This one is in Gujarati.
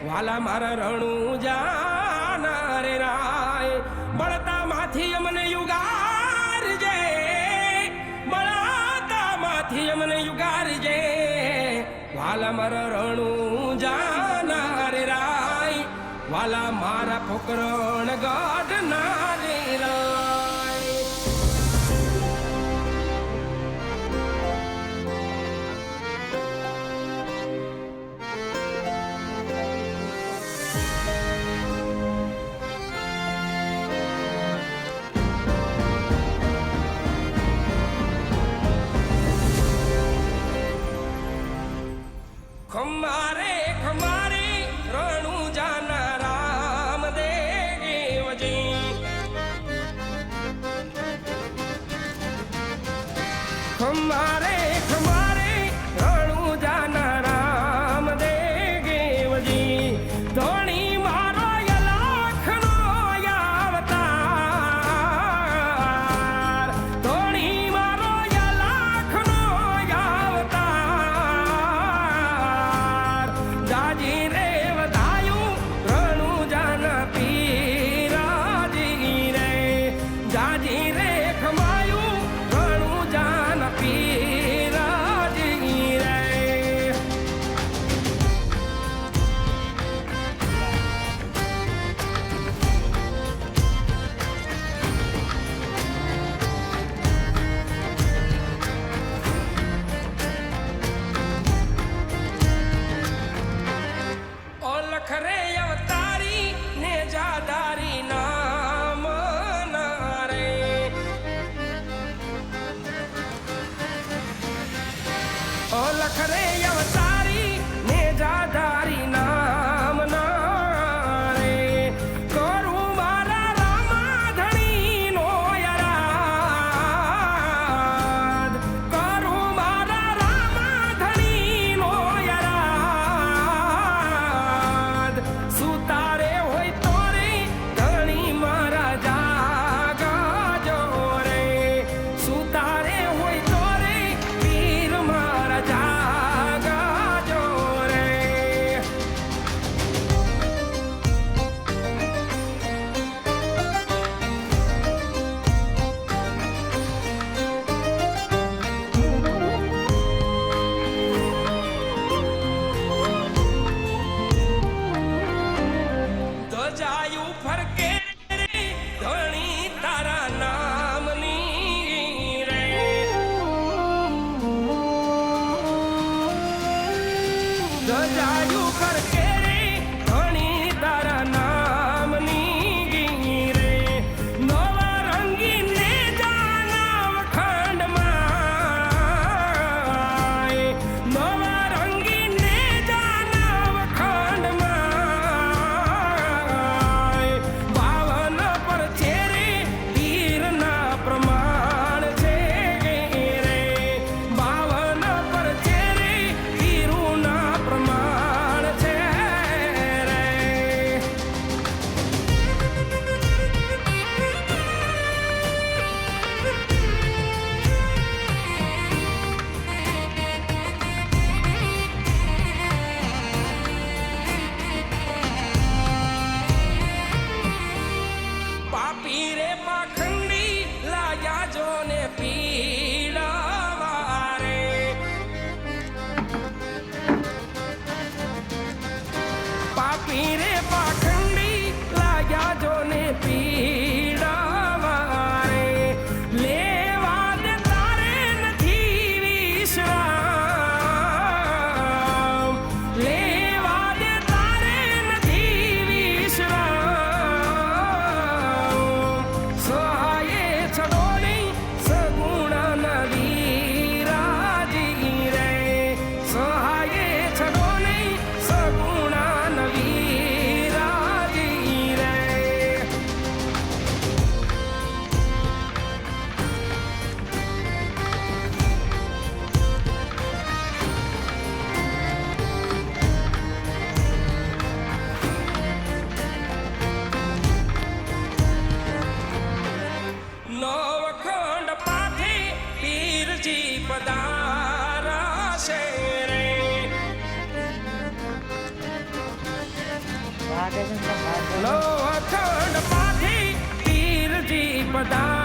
વાલા મારા રણું જાના રે રાય બળતા માંથી અમને યુગારજે બળતા માંથી અમને યુગારજે વાલા મારા રણું જાના રે રાય વાલા મારા પોકરણ ગઢ ના રે રાય ખમારે ખમારે રણું જાના રામ દેવજી ખમારે ખમારે રણું જાના રામ દેવજી ધોણી મારો યલાખનો અવતાર ધોણી મારો યલાખનો અવતાર જાજી રે વધાયું રણું જાના પીરાજી રે જાજી રે ખમાયું રણું જાના પીર ભજન સંભાળ લો અખંડ પાઠી પીરજી પધાર